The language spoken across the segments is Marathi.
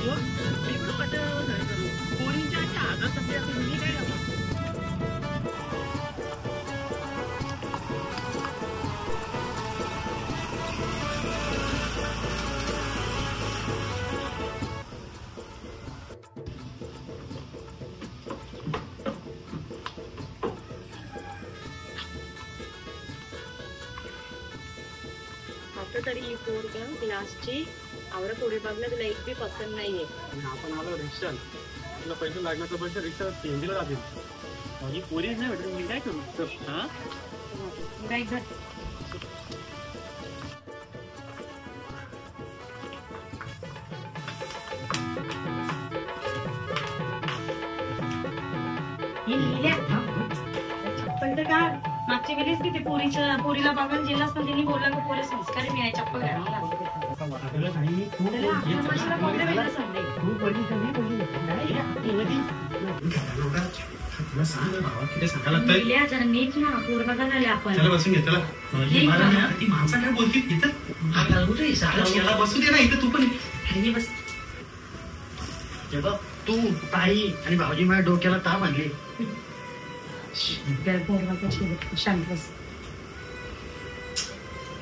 आता तरी ही पोरग क्लासची आवरा पुढे बघला तुला एक बी पसंत नाहीये. आपण आलो रिक्षा तुला पैसे लागण्याचा पैसे रिक्षा चेंजला जातील आणि पोरीच नाही भेटत मी काय करू. हा काय घर चप्पल तर का मागच्या वेळेस किती पोरीला बघायला गेला असता त्यांनी बोलला की पोरे संस्कार मी चप्पल घालावं लागलं. नीट ना पोर बघा झाले आपण बसून घेतला ती माणसा काय बोलते इथं बसू दे ना इथं तू पण बस. तू ताई आणि भाऊजी माझ्या डोक्याला ताप आणले. शांत बस.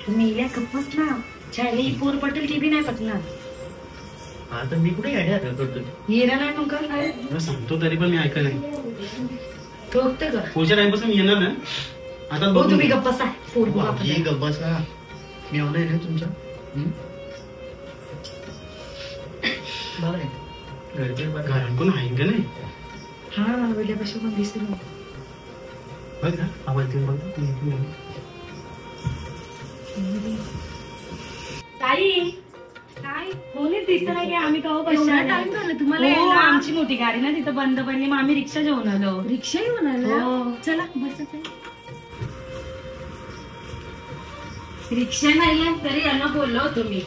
मेल्या गप्पस ना चायला ही पोर पटेल ती बी नाही पटणार. आता मी कुठे गाडी करतो येणार नाही मग काय सांगतो तरी पण मी ऐकलं नाही. ठोकते का पुढच्या टाइमपासून येणार ना. आता तुम्ही गप्पस आहे गप्पस का मी आवडे रे तुमचा घर कोण आहे का नाही. हा वेळेपाशी पण दिसते मग बघ ना आवाज देऊन बघ. ताई काय कोणीच दिसत नाही की आम्ही कवा पैसा टाइम झालं तुम्हाला. आमची मोठी गाडी ना तिथं बंद पडली मग आम्ही रिक्षा घेऊन आलो. रिक्षा घेऊन आलो चला बस. रिक्षा नाहीये तरी यांना बोललो होतो मी.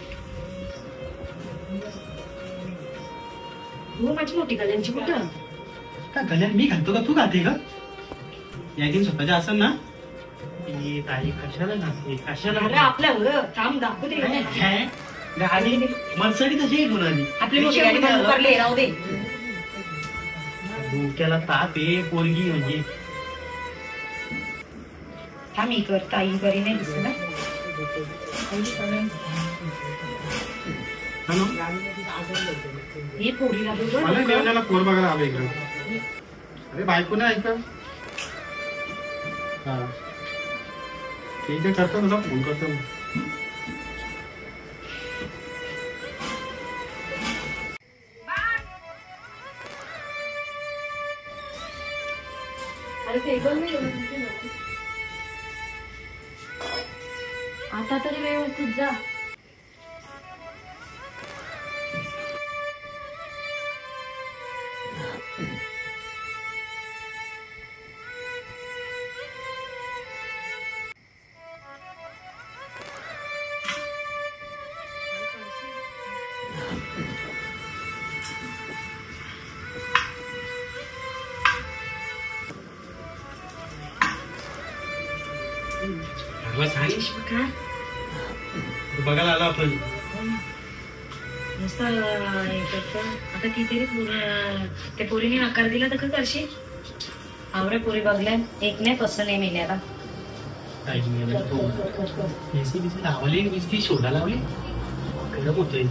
हो माझी मोठी कल्याणची कुठं का कल्याण मी घालतो का तू घालते का. या दिन स्वतःच्या असं ना ताई कशाला घालते कशाला आपल्या काम दाखवते गाडी मर्सडी तशी गुणाली आपली मोठी गाडी बंद पडली राहू दे. डोक्याला ताप आहे पोरगी म्हणजे आम्ही कर ताई बरी नाही दिसत ना. हे पोरीला मला पोर बघायला आलो इकडे. अरे बायको नाही ऐका हा ठीक आहे करतो तुला फोन करतो. आता तरी व्यवस्थित जा. बघायला आला आपण आता किती त्या पोरीने आकार दिला तर का करशील. आवरे पोरी बघल्या एक नाही कसं नाही मेल्याला लावली शोधा लावली होतोय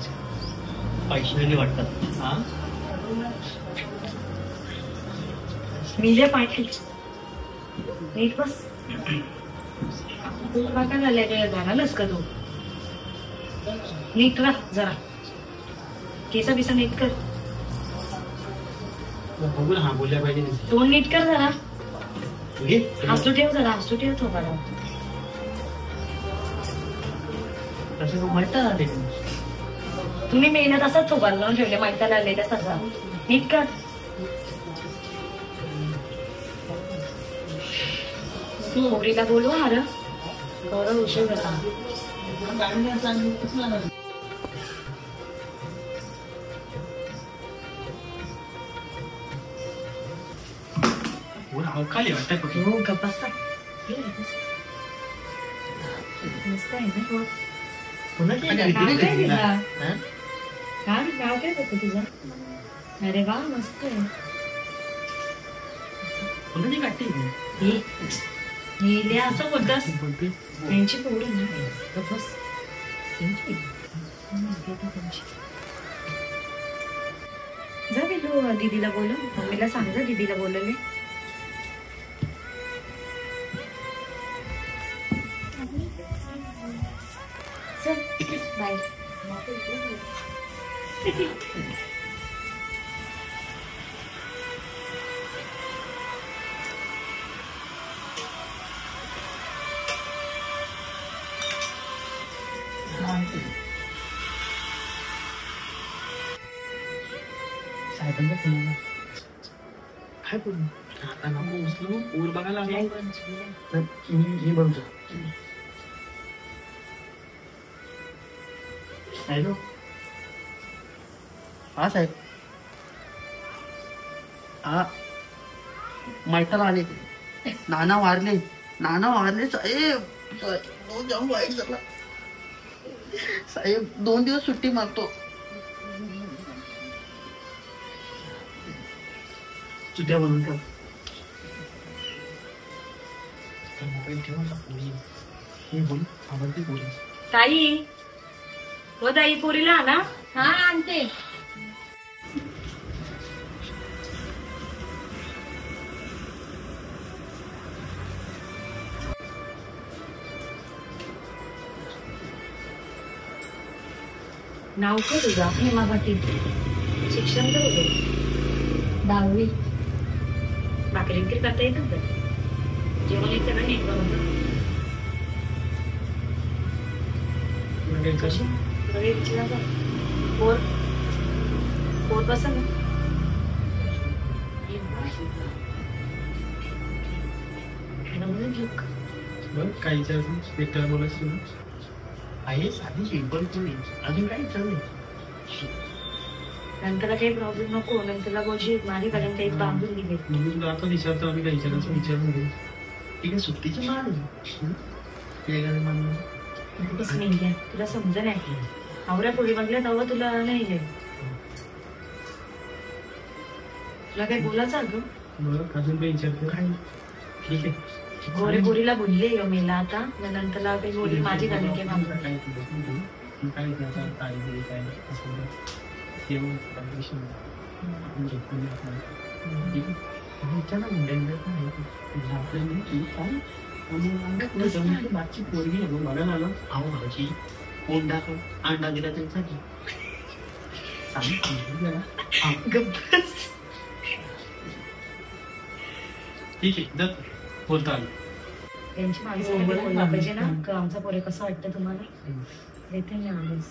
पैसे वाटतात. हा मेल्या पाठी नीट बस. तुला काय झालंय घालालस का तू नीट राह जरा. केसा बिसा नीट कर. बघू हा बोलल्या पाहिजे. तोंड नीट कर जरा. हसू ठेव जरा हसू ठेव तो मला तसं म्हणतात. तुम्ही मेहनत असंच थोबाल लावून ठेवले माहिती आले त्या सगळं नीट कर. तू पोरीला बोलवा अरे बरं उशीर झाला. खाली वाटत हो गप्पा मस्त आहे ना. काय नाव काय होतं तुझं? अरे वा मस्त आहे. कोणाची काढते हे असं बोलतस त्यांची पोळी ना बस जा गेलो दीदीला बोल मम्मीला सांग जा दीदीला बोलले. चल बाय. साहेबांच्या फोनला काय बोलू आता नको उचलू ऊर बघायला मी बघतो. हॅलो हा साहेब हा मैताला आले नाना वारले साहेब. जाऊन वाईट झाला साहेब 2 दिवस सुट्टी मारतो. सुट्ट्या बनवून ठेव. मोबाईल ठेवा मी बोल आवडते बोल. ताई हो ताई पोरीला ना. हा आणते. नाव काय तुझा? हेमा पाटील. शिक्षण काय होतं? 10वी. भाकरी विक्री करता येतं का? जेवण येतं ना नीट बनवतं? कशी विचारा का पोर बसा ना. काय विचारायचं बोलायचं आहे साधी सिंपल तुम्ही अजून काय विचारलं. नंतर काही प्रॉब्लेम नको नंतर गोष्टी माझ्याकडे काही बांधून दिले. म्हणून आता विचारतो आम्ही काय विचारायचं विचारून घेऊ. ठीक आहे सुट्टीचं माल तुला समज नाही आवऱ्या पोळी बघल्या तेव्हा तुला नाही आहे तुला काही बोलायचं अगं. बरं अजून काही विचारतो काय ठीक आहे. गोरे गोरीला बोलले ग मेला आता नंतर काही गोरी माझी गाणी काय काय मागची पोरगी बघा ना आहो भाजी कोंडा अंडा दिला त्यांसाठी ठीक आहे बोलता आलं. त्यांची माणसं बोलला पाहिजे ना आमचा पोरे कसं वाटतं तुम्हाला देते मी आलेच.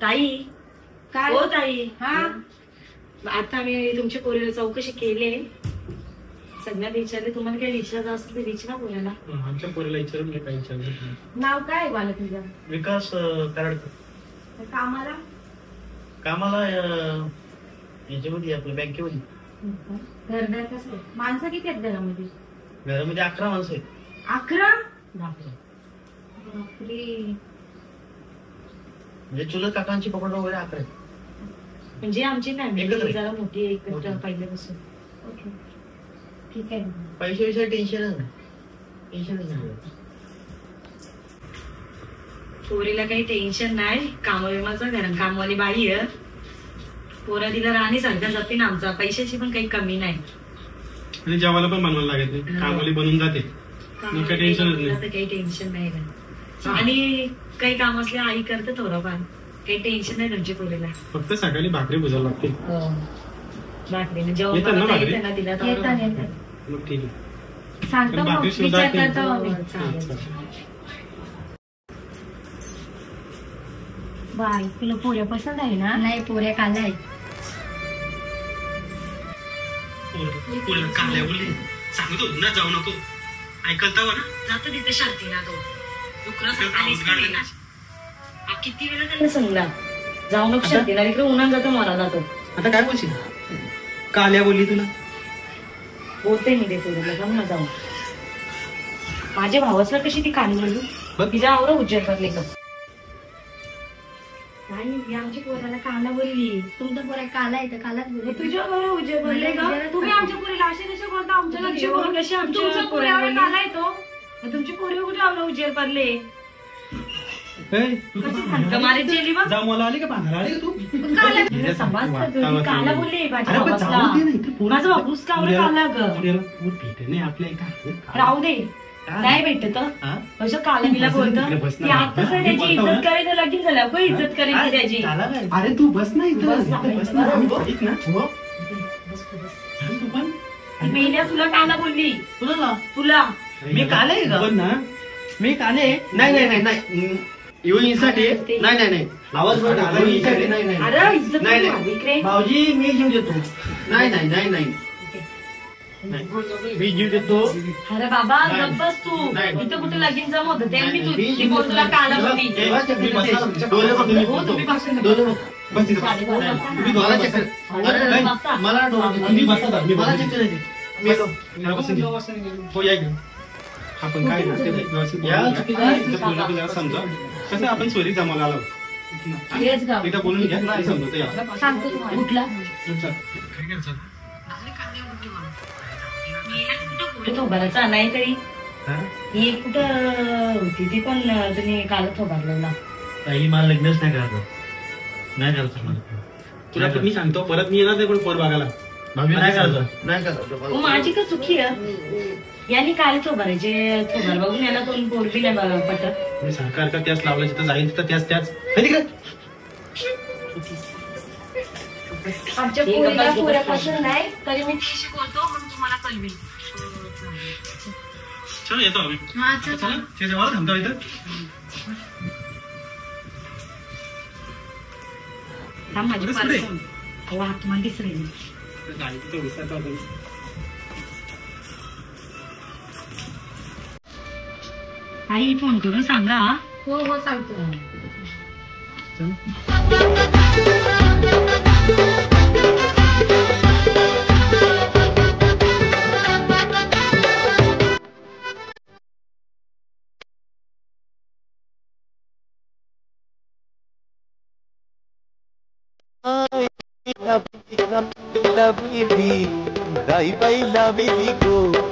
ताई काय हो ताई. हा आता आम्ही तुमच्या पोरीला चौकशी केली सगळ्यात विचारले तुम्हाला काही विचारायचं असेल तर विचारा पोऱ्याला. आमच्या पोरीला विचारून घे काय विचारलं. नाव काय बाला तुझं? विकास कराडकर. कामाला याच्यामध्ये आपल्या बँकेमध्ये. घरदार कसं माणसं किती आहेत घरामध्ये? घरामध्ये 11 माणसं आहेत. 11? बापरे. म्हणजे चुलत काकांची पकड वगैरे 11 आहेत. म्हणजे आमची फॅमिली जरा मोठी एकत्र पहिल्यापासून. ओके ठीक आहे. पैसे विषय टेन्शनच नाही. पोरीला काही टेन्शन नाही कामविमाचं घर कामवाली बाई आहे पोरा तिला राणी सारखं जाते ना आमचा पैशाची पण काही कमी नाही. आणि जेवायला पण बनवायला लागत नाही कामवाली बनवून जाते काही टेन्शनच नाही. काही टेन्शन नाही आणि काही काम असले आई करते थोडंफार काही टेन्शन नाही तुमच्या पोरीला. फक्त सकाळी भाकरी भुजायला लागते. भाकरीने जेवण तिला मग ठीक आहे सांगतो मग विचार करतो आम्ही. बाई तुला पोऱ्या पसंत आहे ना? नाही पोऱ्या काल आहे. काल्या बोलली सांगतो ना जाऊ नको ऐकलता ना जातो तिथे शांती ना तो किती वेळा त्यांना सांगला जाऊ नको शांतीला इकडे उन्हात जातो मला जातो. आता काय बोलशील काल्या बोलली तुला बोलते मी ते पोरीला जाऊ ना जाऊ. माझ्या भावासला कशी ती काली बोलली तिच्या आवरा उज्जैन करले का काय आई आमच्या पोराला काला बोलली. तुमचा पोरा काला येतं कालाच बोलले. तुझ्या बरोबर उजेड बोलले का? तुम्ही आमच्या पोरीला असे कसे बोलता? आमच्या लक्ष कसे आमच्या तुमच्या पोऱ्यावर पोरावर काला येतो? मग तुमची पोरी कुठे आम्हाला उजेड पडले? मारे चेली बघ. जाऊ मला आली का पाहणार आली का तू? काला बोलले माझ्या अरे पण बाबासला. जाऊ दे ना, इथे पोरं- माझा बापूस का एवढा काला ग? पोरीला पोर भेटे नाही आपल्या इथं. राहू दे नाही भेटत हा? असं काला बिला बस बोलतं. तिकडे बस ना. ती आताच हा? त्याची मी इज्जत बोलतो ना. करायचं लगीन झालं काही इज्जत करायची त्याची. त्याला काय? अरे तू बस ना इथं. बस ना, इथं बस ना. बस. आम्ही थांबीत ना. हो. अरे तू पण. ती मेल्या तुला काला बोलली. तुला तुला मी काले आहे का? पण ना मी काले नाही नाही नाही नाही युईसाठी नाही नाही नाही आवाज वर टाका. युईसाठी नाही नाही अरे इज्जत नाही, नाही नाही. माझी इकडे. भाऊजी मी जीव देतो नाही नाही नाही नाही मी जीव देतो. अरे बाबा नाही. गप्प बस तू. नाही. इथं कुठे लगीन जम होतं ते मी मी ती बोल तुला काला बोलली. तेव्हा चक्कर येते. डोळे बघ तुम्ही. हो तुम्ही बसून डोळे बघ. बस तिथं. साडे बारा वाजता ना. तुम्ही मला दोघं चक्कर बसा. अरे नाही. नाही, मला डोळे तुम्ही बसा ना, मी मला बसतो. चक्कर येते. मी येतो. मला बसून घे. हो या इकडे. आपण काय ना ते व्यवस्थित या, बोलून चुकीचं घ्या. आहे. इथं बोललं की जरा समजा कसं आपण सोयरी जमायला आलो. हेच गाव. एकदा बोलून घ्या मी समजवतो या. सांगतो तुम्हाला. कुठला? चल. काय करायचं? कुठे थोबाराचा नाही तरी हा? ही कुठं होती ती पण तुम्ही काल थोबार लावला. ताई मला लग्नच नाही करायचं नाही करायचं मला. तुला तर मी सांगतो परत मी येणार नाही पण पोर बघायला. भाभी नाही करायचं नाही करायचं हो माझी का चुकी आहे यांनी काल थोबाराचे थोबार बघून याला कोण पोर बी नाही पटत. मी सरकार का त्याच लावलं जिथं जाईल तिथं त्याच हे तिकडे. आमच्या हे पोरीला गप्पा पोऱ्या बसतात. पसंत नाही. तरी मी तिशी बोलतो म्हणून तुम्हाला कळवी. चल येतो आम्ही. हा चल चला त्याच्या मला थांबतो इथं. थांब माझी बस पर्स पुढे. सोड. हो आत्मा दिसली. गाडी तिथं विसरतो आपण. आई फोन करून सांगा. हो हो सांगतो. La baby, dai baila bilico.